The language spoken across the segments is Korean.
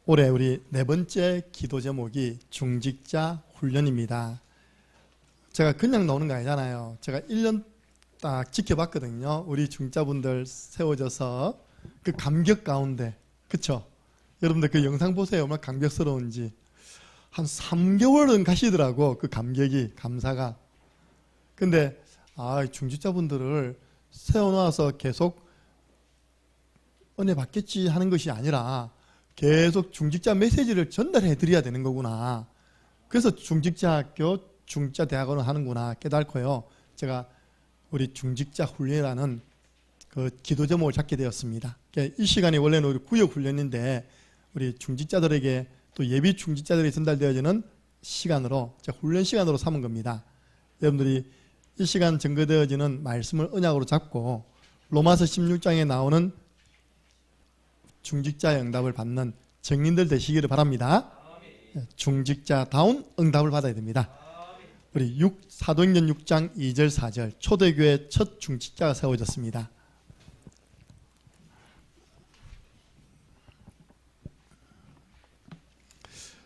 올해 우리 네 번째 기도 제목이 중직자 훈련입니다. 제가 그냥 나오는 거 아니잖아요. 제가 1년 딱 지켜봤거든요. 우리 중직자분들 세워져서 그 감격 가운데, 그쵸? 여러분들 그 영상 보세요. 얼마나 감격스러운지. 한 3개월은 가시더라고. 그 감격이, 감사가. 근데 중직자분들을 세워놔서 계속 은혜 받겠지 하는 것이 아니라 계속 중직자 메시지를 전달해 드려야 되는 거구나. 그래서 중직자학교, 중직자대학원을 하는구나 깨달고요. 제가 우리 중직자 훈련이라는 그 기도 제목을 잡게 되었습니다. 이 시간이 원래는 우리 구역 훈련인데 우리 중직자들에게 또 예비 중직자들이 전달되어지는 시간으로, 제가 훈련 시간으로 삼은 겁니다. 여러분들이 이 시간 증거되어지는 말씀을 언약으로 잡고 로마서 16장에 나오는 중직자의 응답을 받는 증인들 되시기를 바랍니다. 중직자다운 응답을 받아야 됩니다. 우리 사도행전 6장 2절 4절 초대교회 첫 중직자가 세워졌습니다.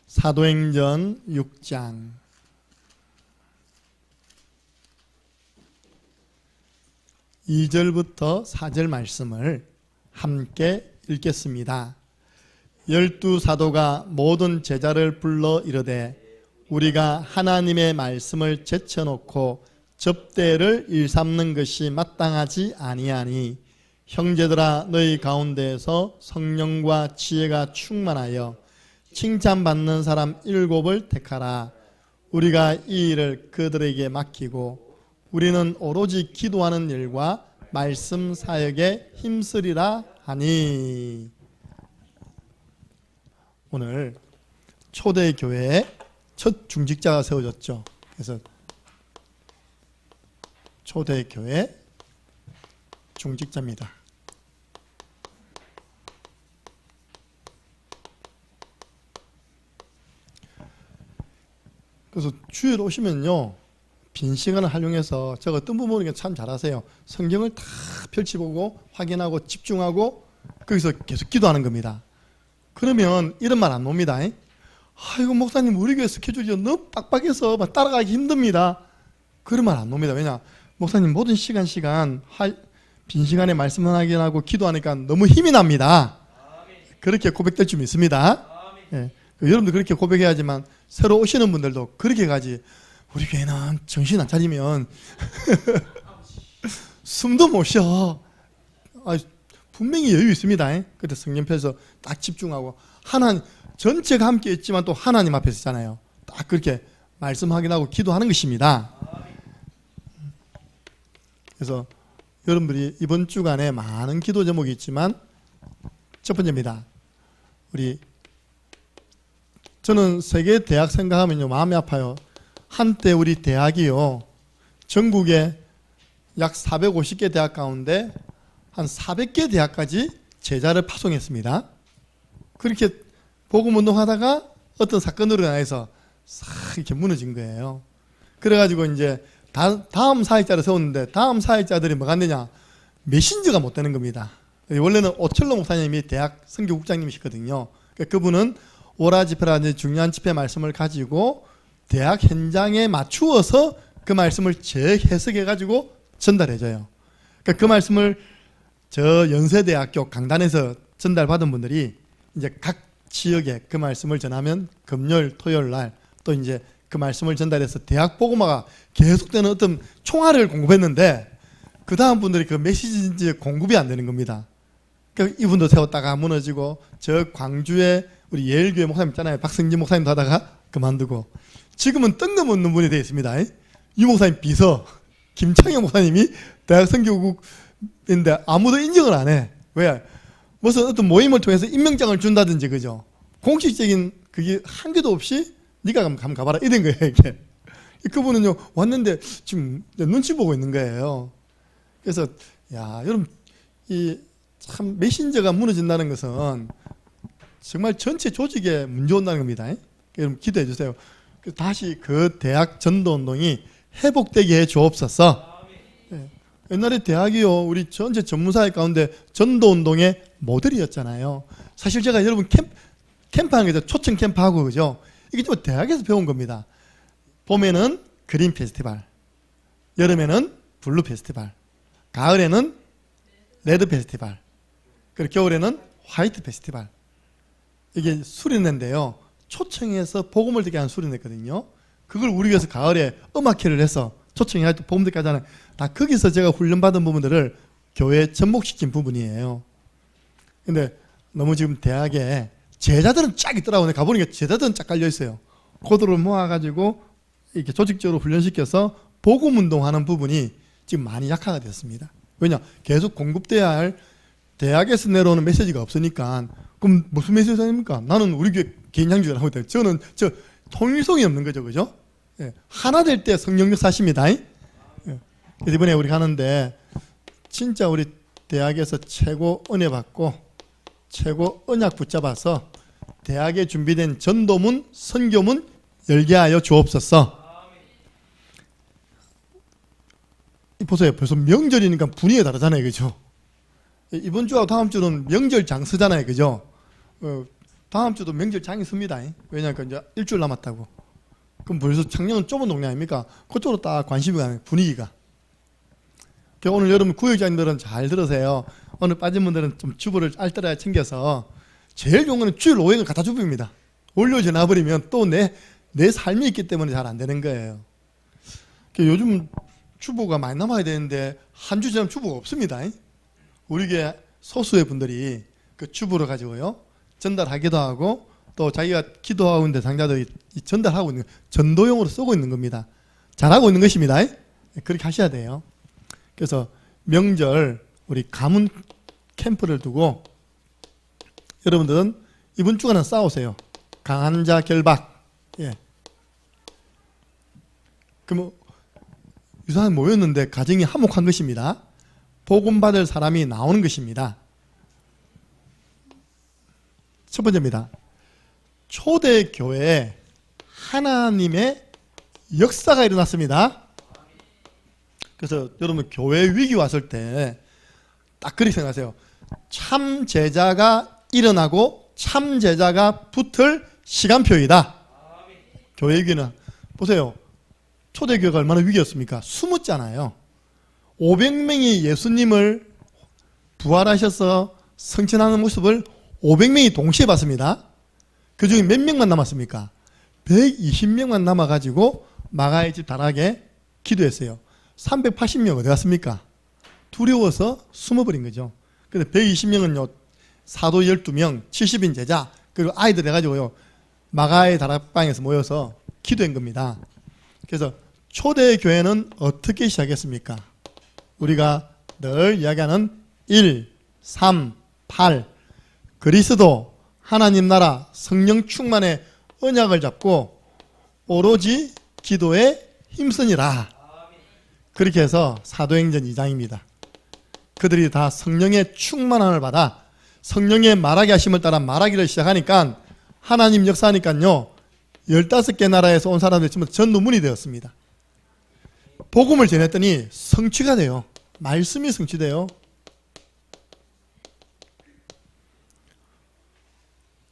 사도행전 6장 2절부터 4절 말씀을 함께 읽겠습니다. 12사도가 모든 제자를 불러 이르되 우리가 하나님의 말씀을 제쳐놓고 접대를 일삼는 것이 마땅하지 아니하니 형제들아 너희 가운데에서 성령과 지혜가 충만하여 칭찬받는 사람 7을 택하라. 우리가 이 일을 그들에게 맡기고 우리는 오로지 기도하는 일과 말씀 사역에 힘쓰리라 하니. 오늘 초대교회에 첫 중직자가 세워졌죠. 그래서 초대교회 중직자입니다. 그래서 주일 오시면요, 빈 시간을 활용해서, 제가 어떤 부분을 참 잘하세요. 성경을 다 펼쳐보고 확인하고 집중하고 거기서 계속 기도하는 겁니다. 그러면 이런 말 안 옵니다. 아이고 목사님 우리 교회 스케줄이 너무 빡빡해서 따라가기 힘듭니다. 그런 말 안 옵니다. 왜냐? 목사님 모든 시간 빈 시간에 말씀 확인하고 기도하니까 너무 힘이 납니다. 그렇게 고백될 줄 믿습니다. 예. 여러분도 그렇게 고백해야지만 새로 오시는 분들도 그렇게 가지. 우리 교회는 정신 안 차리면 숨도 못 쉬어. 분명히 여유 있습니다. 그때 성령편에서 딱 집중하고 하나님 전체가 함께 있지만 또 하나님 앞에 있잖아요. 딱 그렇게 말씀 확인하고 기도하는 것입니다. 그래서 여러분들이 이번 주간에 많은 기도 제목이 있지만 첫 번째입니다. 저는 세계 대학 생각하면요 마음이 아파요. 한때 우리 대학이요 전국에 약 450개 대학 가운데 한 400개 대학까지 제자를 파송했습니다. 그렇게 복음운동하다가 어떤 사건으로 인해서 싹 이렇게 무너진 거예요. 그래가지고 이제 다음 사역자를 세웠는데 다음 사역자들이 뭐가 안 되냐? 메신저가 못 되는 겁니다. 원래는 오철로 목사님이 대학 선교국장님이시거든요. 그분은 오라 집회라든지 중요한 집회 말씀을 가지고 대학 현장에 맞추어서 그 말씀을 재해석해가지고 전달해줘요. 그 말씀을 저 연세대학교 강단에서 전달받은 분들이 이제 각 지역에 그 말씀을 전하면 금요일, 토요일 날 또 이제 그 말씀을 전달해서 대학 복음화가 계속되는 어떤 총알을 공급했는데 그 다음 분들이 그 메시지 공급이 안 되는 겁니다. 그러니까 이분도 세웠다가 무너지고 저 광주에 우리 예일교회 목사님 있잖아요. 박성진 목사님도 하다가 그만두고 지금은 뜬금없는 분이 되어 있습니다. 유 목사님 비서 김창영 목사님이 대학 선교국인데 아무도 인정을 안 해. 왜? 무슨 어떤 모임을 통해서 임명장을 준다든지 그죠? 공식적인 그게 한 개도 없이 네가 한번 가봐라 이런 거예요. 이게 그분은요 왔는데 지금 눈치 보고 있는 거예요. 그래서 여러분 이 참 메신저가 무너진다는 것은 정말 전체 조직에 문제 온다는 겁니다. 여러분 기도해 주세요. 다시 그 대학 전도운동이 회복되게 해 주옵소서. 옛날에 대학이요 우리 전체 전문사회 가운데 전도운동의 모델이었잖아요. 사실 제가 여러분 캠프하는 거죠. 초청 캠프하고, 그죠? 이게 또 대학에서 배운 겁니다. 봄에는 그린 페스티벌, 여름에는 블루 페스티벌, 가을에는 레드 페스티벌, 그리고 겨울에는 화이트 페스티벌. 이게 수련회인데요. 초청해서 복음을 듣게 하는 수련회거든요. 그걸 우리 교회에서 가을에 음악회를 해서 초청해 때 복음 듣게 하잖아요. 다 거기서 제가 훈련받은 부분들을 교회에 접목시킨 부분이에요. 근데 너무 지금 대학에 제자들은 쫙 있더라고요. 가보니까 제자들은 쫙 깔려 있어요. 코드를 모아가지고 이렇게 조직적으로 훈련시켜서 복음 운동하는 부분이 지금 많이 약화가 됐습니다. 왜냐? 계속 공급돼야 할 대학에서 내려오는 메시지가 없으니까. 그럼 무슨 메시지 아닙니까? 나는 우리 교회 개인향주를 하고 있다. 저는 통일성이 없는 거죠, 그죠? 예. 하나 될 때 성령 역사십니다. 예. 그래서 이번에 우리 가는데 진짜 우리 대학에서 최고 은혜 받고 최고 언약 붙잡아서 대학에 준비된 전도문, 선교문 열게 하여 주옵소서. 보세요. 벌써 명절이니까 분위기가 다르잖아요, 그죠? 이번 주하고 다음 주는 명절 장서잖아요, 그죠? 다음 주도 명절 장이 섭니다. 왜냐하면 이제 일주일 남았다고. 그럼 벌써 작년은 좁은 동네 아닙니까? 그쪽으로 딱 관심이 가는 분위기가. 오늘 여러분 구역장님들은 잘 들으세요. 오늘 빠진 분들은 좀 주부를 알뜰하게 챙겨서 제일 좋은 거는 주일 오행을 갖다 주부입니다. 올려져 놔버리면 또 내 삶이 있기 때문에 잘 안 되는 거예요. 요즘 주부가 많이 남아야 되는데 한 주 지나면 주부가 없습니다. 우리 교회 소수의 분들이 그 주부를 가지고요 전달하기도 하고 또 자기가 기도하고 있는 대상자들이 전달하고 있는 전도용으로 쓰고 있는 겁니다. 잘하고 있는 것입니다. 그렇게 하셔야 돼요. 그래서 명절 우리 가문 캠프를 두고 여러분들은 이번 주간은 싸우세요. 강한 자 결박. 예. 그럼 유사한 모였는데 가정이 화목한 것입니다. 복음 받을 사람이 나오는 것입니다. 첫 번째입니다. 초대교회에 하나님의 역사가 일어났습니다. 그래서 여러분 교회 위기 왔을 때 딱 그렇게 생각하세요. 참 제자가 일어나고 참 제자가 붙을 시간표이다. 교회 위기는 보세요. 초대교회가 얼마나 위기였습니까? 숨었잖아요. 500명이 예수님을 부활하셔서 성천하는 모습을 500명이 동시에 봤습니다. 그 중에 몇 명만 남았습니까? 120명만 남아가지고 마가의 집 다락에 기도했어요. 380명 어디 갔습니까? 두려워서 숨어버린 거죠. 근데 120명은요, 사도 12명, 70인 제자, 그리고 아이들 해가지고요, 마가의 다락방에서 모여서 기도한 겁니다. 그래서 초대교회는 어떻게 시작했습니까? 우리가 늘 이야기하는 1, 3, 8, 그리스도, 하나님 나라, 성령 충만의 언약을 잡고 오로지 기도에 힘쓰니라. 그렇게 해서 사도행전 2장입니다. 그들이 다 성령의 충만함을 받아 성령의 말하게 하심을 따라 말하기를 시작하니까 하나님 역사하니까요 15개 나라에서 온 사람들이 전부 전도문이 되었습니다. 복음을 전했더니 성취가 돼요. 말씀이 성취돼요.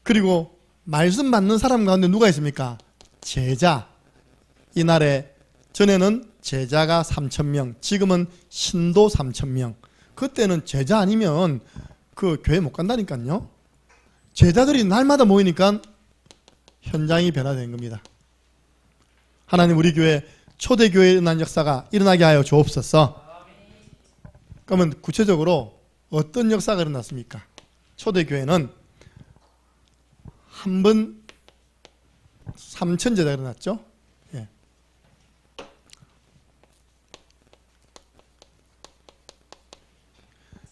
그리고 말씀 받는 사람 가운데 누가 있습니까? 제자. 이날에 전에는 제자가 3,000명, 지금은 신도 3,000명. 그때는 제자 아니면 그 교회 못 간다니까요. 제자들이 날마다 모이니까 현장이 변화된 겁니다. 하나님 우리 교회 초대교회에 일어난 역사가 일어나게 하여 주옵소서. 그러면 구체적으로 어떤 역사가 일어났습니까? 초대교회는 한 번 3,000제자가 일어났죠. 예.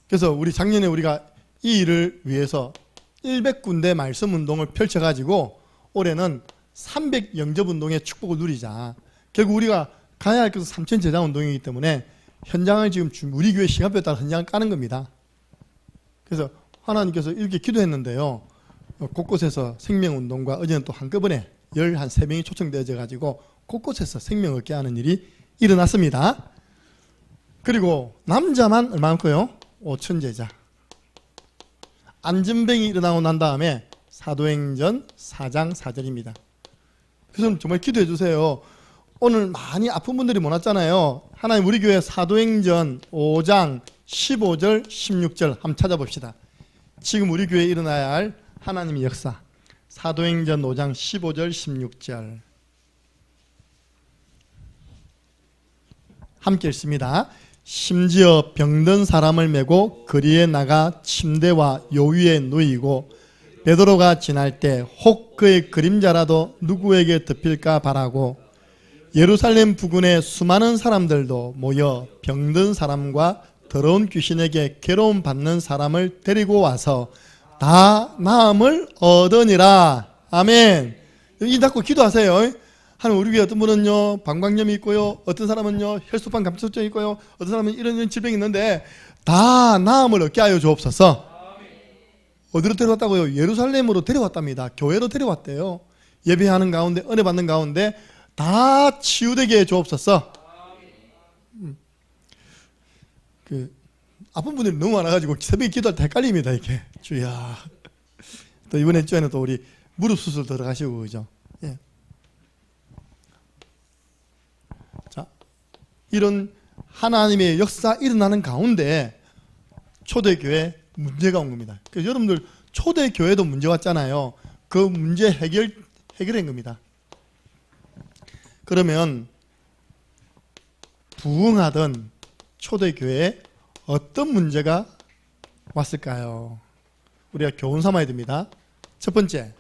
그래서 우리 작년에 우리가 이 일을 위해서 100군데 말씀 운동을 펼쳐가지고 올해는 300 영접 운동의 축복을 누리자. 결국 우리가 가야 할 것은 3,000제자 운동이기 때문에 현장을 지금 우리 교회 시간표에 따라 현장을 까는 겁니다. 그래서 하나님께서 이렇게 기도했는데요. 곳곳에서 생명운동과 어제는 또 한꺼번에 13명이 초청되어져 가지고 곳곳에서 생명 얻게 하는 일이 일어났습니다. 그리고 남자만 얼마만큼요? 5,000제자. 안전병이 일어나고 난 다음에 사도행전 4장 4절입니다. 그래서 정말 기도해 주세요. 오늘 많이 아픈 분들이 많았잖아요. 하나님 우리 교회 사도행전 5장 15절 16절 한번 찾아봅시다. 지금 우리 교회에 일어나야 할 하나님의 역사. 사도행전 5장 15절 16절 함께 읽습니다. 심지어 병든 사람을 메고 거리에 나가 침대와 요위에 누이고 베드로가 지날 때 혹 그의 그림자라도 누구에게 덮일까 바라고 예루살렘 부근에 수많은 사람들도 모여 병든 사람과 더러운 귀신에게 괴로움 받는 사람을 데리고 와서 다 나음을 얻으니라. 아멘. 이 닫고 기도하세요. 하나님 우리 교회 어떤 분은요 방광염이 있고요, 어떤 사람은요 혈소판 감염증이 있고요, 어떤 사람은 이런 질병이 있는데 다 나음을 얻게 하여 주옵소서. 어디로 데려왔다고요? 예루살렘으로 데려왔답니다. 교회로 데려왔대요. 예배하는 가운데 은혜 받는 가운데 다 치유되게 해 주옵소서. 아픈 분들이 너무 많아가지고 새벽에 기도할 때 헷갈립니다. 이렇게 주야. 또 이번에 주에는 또 우리 무릎 수술 들어가시고 그죠? 예. 자, 이런 하나님의 역사 일어나는 가운데 초대교회 문제가 온 겁니다. 그래서 여러분들 초대교회도 문제 왔잖아요. 그 문제 해결한 겁니다. 그러면 부흥하던 초대교회에 어떤 문제가 왔을까요? 우리가 교훈 삼아야 됩니다. 첫 번째,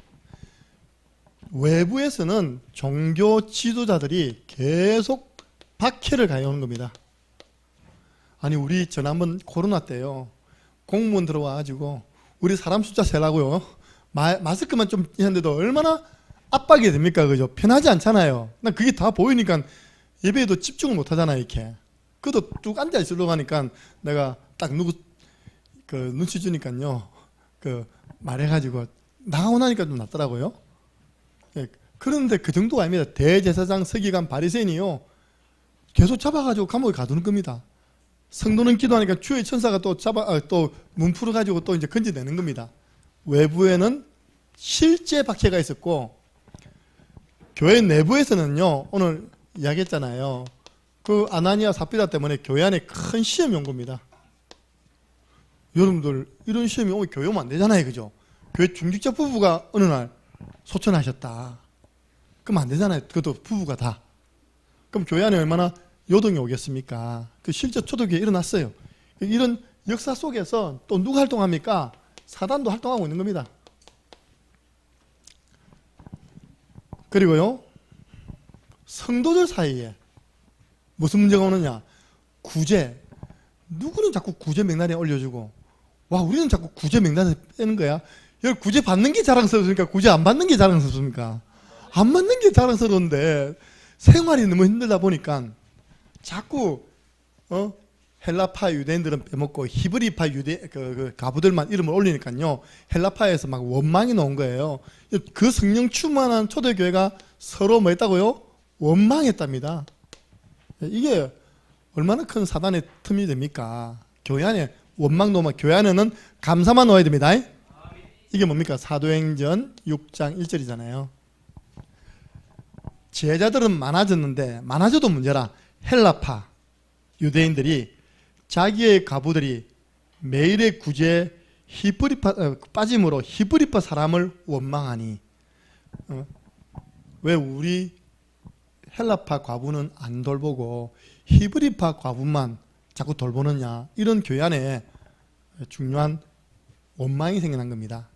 외부에서는 종교 지도자들이 계속 박해를 가해오는 겁니다. 아니 우리 지난번 코로나 때요 공무원 들어와가지고 우리 사람 숫자 세라고요 마스크만 좀 했는데도 얼마나 압박이 됩니까? 그죠? 편하지 않잖아요. 난 그게 다 보이니까 예배에도 집중을 못 하잖아요. 이렇게 그도 쭉 앉아 있으려고 하니까 내가 딱 누구 눈치 주니까요 말해가지고 나가고 나니까 좀 낫더라고요. 예, 그런데 그 정도가 아닙니다. 대제사장 서기관 바리새인이요 계속 잡아가지고 감옥에 가두는 겁니다. 성도는 기도하니까 주의 천사가 또 또 문 풀어가지고 또 이제 건져내는 겁니다. 외부에는 실제 박해가 있었고 교회 내부에서는요 오늘 이야기했잖아요. 그 아나니아 삽비라 때문에 교회 안에 큰 시험이 온 겁니다. 여러분들 이런 시험이 오면 교회 오면 안 되잖아요. 그죠? 교회 중직자 부부가 어느 날 소천하셨다. 그럼 안 되잖아요. 그것도 부부가 다. 그럼 교회 안에 얼마나 요동이 오겠습니까? 그 실제 초대교회에 일어났어요. 이런 역사 속에서 또 누가 활동합니까? 사단도 활동하고 있는 겁니다. 그리고요 성도들 사이에 무슨 문제가 오느냐? 구제. 누구는 자꾸 구제 명단에 올려주고 와 우리는 자꾸 구제 명단에 빼는 거야. 여기 구제 받는 게 자랑스러우니까 구제 안 받는 게 자랑스럽습니까? 안 받는 게 자랑스러운데 생활이 너무 힘들다 보니까 자꾸 헬라파 유대인들은 빼먹고 히브리파 가부들만 이름을 올리니까요 헬라파에서 막 원망이 나온 거예요. 그 성령 충만한 초대교회가 서로 뭐 했다고요? 원망했답니다. 이게 얼마나 큰 사단의 틈이 됩니까? 교회 안에 원망 놓으면 교회 안에는 감사만 넣어야 됩니다. 이게 뭡니까? 사도행전 6장 1절이잖아요. 제자들은 많아졌는데 많아져도 문제라 헬라파 유대인들이 자기의 가부들이 매일의 구제에 빠짐으로 히브리파 사람을 원망하니 왜 우리 헬라파 과부는 안 돌보고 히브리파 과부만 자꾸 돌보느냐, 이런 교회 안에 중요한 원망이 생겨난 겁니다.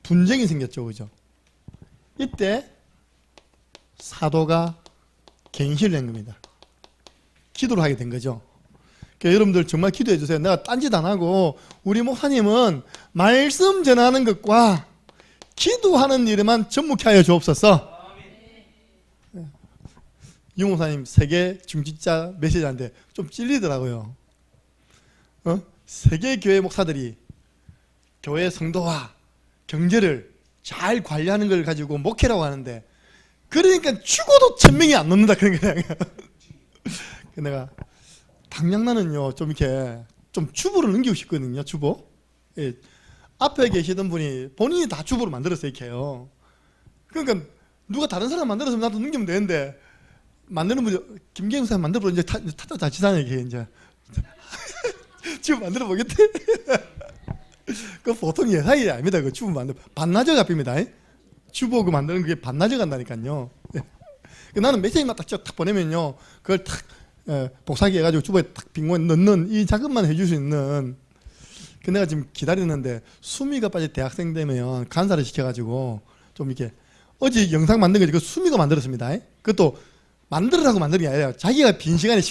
분쟁이 생겼죠. 그죠? 이때 사도가 갱신을 낸 겁니다. 기도를 하게 된 거죠. 그러니까 여러분들 정말 기도해 주세요. 내가 딴짓 안 하고 우리 목사님은 말씀 전하는 것과 기도하는 일에만 접목해 하여 주옵소서. 유 목사님 세계 중직자 메시지인데 좀 찔리더라고요. 세계 교회 목사들이 교회 성도와 경제를 잘 관리하는 걸 가지고 목회라고 하는데, 그러니까 죽어도 1000명이 안 넘는다 그런 거야. 내가 당장 나는요 좀 이렇게 좀 주보를 넘기고 싶거든요. 주보. 예. 앞에 계시던 분이 본인이 다 주부로 만들었어요, 이렇게요. 그러니까 누가 다른 사람 만들었으면 나도 넘기면 되는데, 만드는 분이 김경수 사람 만들어 이제 타다 자치사네 이게 이제 주부 만들어 보겠대. 그 보통 예산이 아닙니다. 그 주부 만들 반나절 값입니다. 주부 그 만드는 그게 반나절 간다니까요. 나는 메시지만 딱 보내면요, 그걸 탁 복사기 해가지고 주부에 탁 빙고에 넣는 이 작업만 해줄 수 있는. 그 내가 지금 기다리는데 수미가 빨리 대학생 되면 간사를 시켜가지고 좀 이렇게 어제 영상 만든 거지. 그 수미가 만들었습니다. 그것도 만들으라고 만드는 게 아니라 자기가 빈 시간에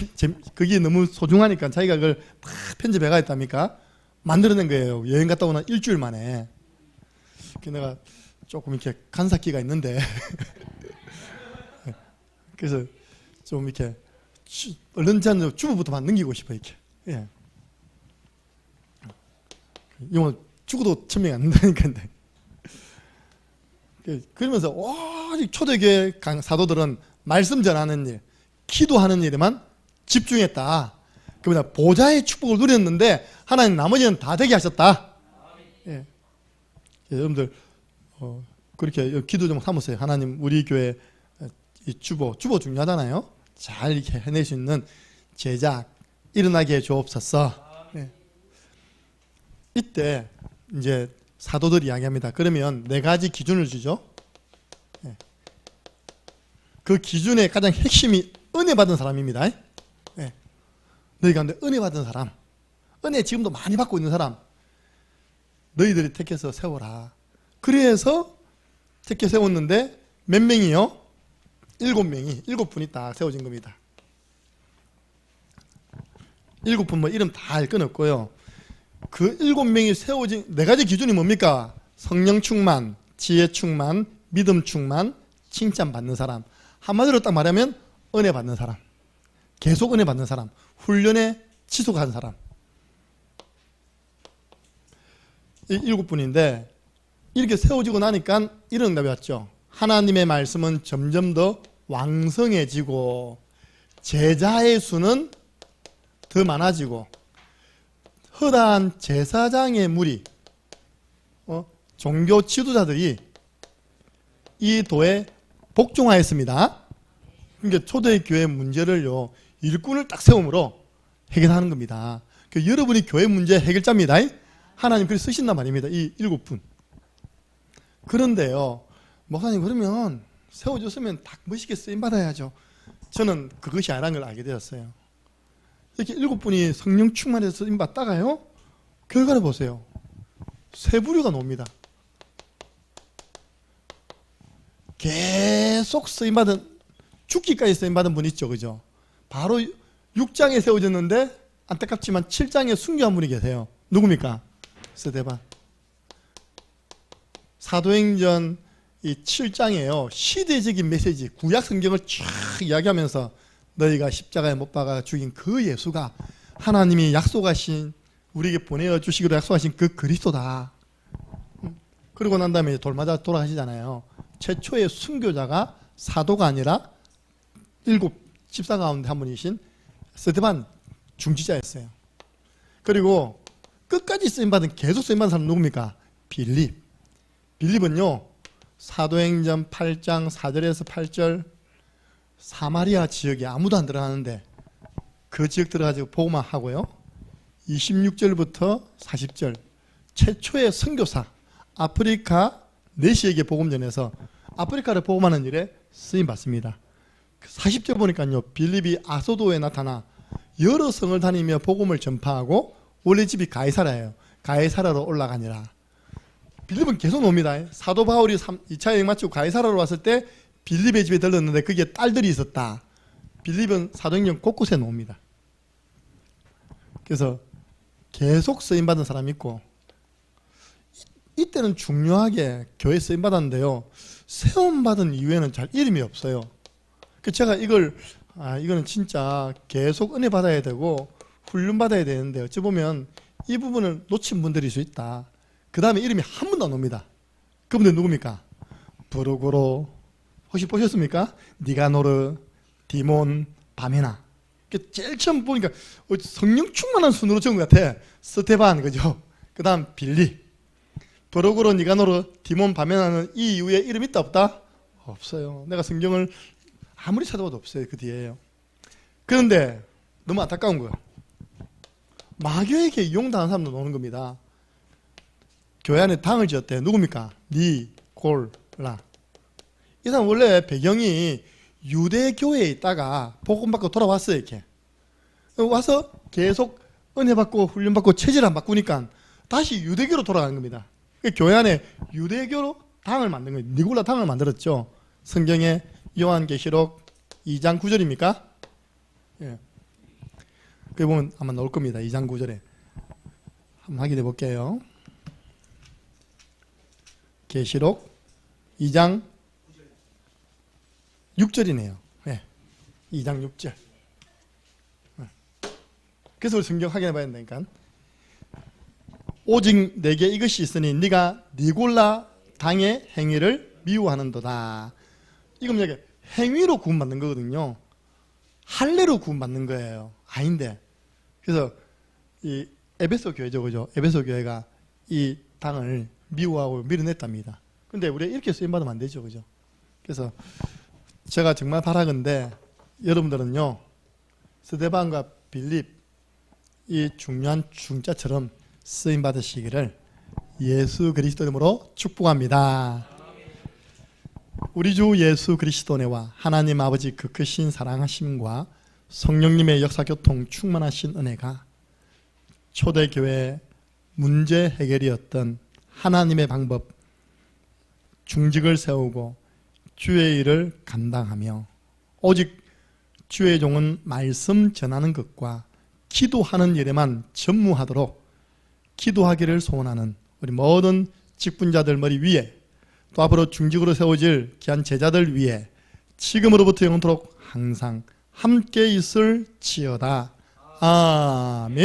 그게 너무 소중하니까 자기가 그걸 막 편집해가 했답니까? 만들어낸 거예요. 여행 갔다 오는 일주일 만에. 내가 조금 이렇게 간사기가 있는데 그래서 좀 이렇게 얼른 주부부터 넘기고 싶어 이렇게. 예. 이거 죽어도 천명이 안 된다니까. 그러면서 오직 초대교회 사도들은 말씀 전하는 일, 기도하는 일에만 집중했다. 그러면 보좌의 축복을 누렸는데 하나님 나머지는 다 되게 하셨다. 예. 여러분들 그렇게 기도 좀 삼으세요. 하나님 우리 교회 이 주보 중요하잖아요. 잘 이렇게 해낼 수 있는 제작 일어나게 해 주옵소서. 예. 이때 이제 사도들이 이야기합니다. 그러면 네 가지 기준을 주죠. 예. 그 기준의 가장 핵심이 은혜 받은 사람입니다. 예. 너희 가운데 은혜 받은 사람, 은혜 지금도 많이 받고 있는 사람, 너희들이 택해서 세워라. 그래서 택해 세웠는데 몇 명이요? 7명이, 7분이 딱 세워진 겁니다. 7분 뭐 이름 다 알 건 없고요. 그 7명이 세워진 네 가지 기준이 뭡니까? 성령 충만, 지혜 충만, 믿음 충만, 칭찬 받는 사람. 한마디로 딱 말하면 은혜 받는 사람, 계속 은혜 받는 사람, 훈련에 지속한 사람. 이 7분인데 이렇게 세워지고 나니까 이런 응답이 왔죠. 하나님의 말씀은 점점 더 왕성해지고 제자의 수는 더 많아지고 허다한 제사장의 무리, 종교 지도자들이 이 도에 복종하였습니다. 그러니까 초대교회 문제를요, 일꾼을 딱 세움으로 해결하는 겁니다. 여러분이 교회 문제 해결자입니다. 하나님 그렇게 쓰신단 말입니다. 이 7분. 그런데요, 목사님 그러면 세워줬으면 딱 멋있게 쓰임받아야죠. 저는 그것이 아니라는 걸 알게 되었어요. 이렇게 7분이 성령 충만해서 쓰임받다가요, 결과를 보세요. 세 부류가 나옵니다. 계속 쓰임받은, 죽기까지 쓰임받은 분 있죠, 그죠? 바로 6장에 세워졌는데 안타깝지만 7장에 순교한 분이 계세요. 누굽니까? 스데반. 사도행전 이 7장에요, 시대적인 메시지, 구약 성경을 쫙 이야기하면서 너희가 십자가에 못 박아 죽인 그 예수가 하나님이 약속하신, 우리에게 보내어 주시기로 약속하신 그 그리스도다. 그러고 난 다음에 돌마다 돌아가시잖아요. 최초의 순교자가 사도가 아니라 7 집사 가운데 한 분이신 스데반 중지자였어요. 그리고 끝까지 쓰임받은, 계속 쓰임받은 사람 누굽니까? 빌립. 빌립은요, 사도행전 8장 4절에서 8절 사마리아 지역에 아무도 안 들어가는데 그 지역 들어가지고 복음만 하고요, 26절부터 40절 최초의 선교사, 아프리카 내시에게 복음 전해서 아프리카를 복음하는 일에 쓰임받습니다. 40절 보니까요, 빌립이 아소도에 나타나 여러 성을 다니며 복음을 전파하고, 원래 집이 가이사라예요. 가이사라로 올라가니라. 빌립은 계속 놉니다. 사도 바울이 2차 여행 마치고 가이사라로 왔을 때 빌립의 집에 들렀는데 거기에 딸들이 있었다. 빌립은 사도행전 곳곳에 놉니다. 그래서 계속 쓰임받은 사람이 있고, 이때는 중요하게 교회 쓰임받았는데요, 세움받은 이후에는 잘 이름이 없어요. 제가 이거는 진짜 계속 은혜 받아야 되고 훈련 받아야 되는데 어찌 보면 이 부분을 놓친 분들일 수 있다. 그 다음에 이름이 한 번도 안 옵니다. 그분들 누굽니까? 브루고로, 혹시 보셨습니까? 니가노르, 디몬, 바메나. 제일 처음 보니까 성령 충만한 순으로 적은 것 같아. 스테반, 그죠? 그 다음 빌립. 브로그로 니가노르 디몬 바메나는 이 이후에 이름 있다 없다? 없어요. 내가 성경을 아무리 찾아봐도 없어요. 그 뒤에요. 그런데 너무 안타까운 거예요. 마귀에게 이용당한 사람도 나오는 겁니다. 교회 안에 당을 지었대. 누굽니까? 니골라. 이 사람 원래 배경이 유대교회에 있다가 복음받고 돌아왔어요. 이렇게 와서 계속 은혜받고 훈련받고 체질 안 바꾸니까 다시 유대교로 돌아간 겁니다. 교회 안에 유대교로 당을 만든 거예요. 니골라 당을 만들었죠. 성경에 요한계시록 2장 9절입니까? 예. 거기 보면 아마 나올 겁니다. 2장 9절에 한번 확인해 볼게요. 계시록 2장 6절이네요. 네. 2장 6절. 그래서 우리 성경 확인해 봐야 된다니까. 오직 내게 이것이 있으니 네가 니골라 당의 행위를 미워하는도다. 이건 이게 행위로 구원받는 거거든요. 할례로 구원받는 거예요. 아닌데. 그래서 이 에베소 교회죠, 그죠? 에베소 교회가 이 당을 미워하고 밀어냈답니다. 근데 우리가 이렇게 쓰임받으면 안 되죠, 그죠? 그래서 제가 정말 바라건대 여러분들은요, 스데반과 빌립 이 중요한 중자처럼 쓰임받으시기를 예수 그리스도 이름으로 축복합니다. 우리 주 예수 그리스도네와 하나님 아버지 그 크신 사랑하심과 성령님의 역사교통 충만하신 은혜가 초대교회 문제 해결이었던 하나님의 방법, 중직을 세우고 주의 일을 감당하며 오직 주의 종은 말씀 전하는 것과 기도하는 일에만 전무하도록 기도하기를 소원하는 우리 모든 직분자들 머리 위에 또 앞으로 중직으로 세워질 귀한 제자들 위에 지금으로부터 영원토록 항상 함께 있을지어다. 아멘.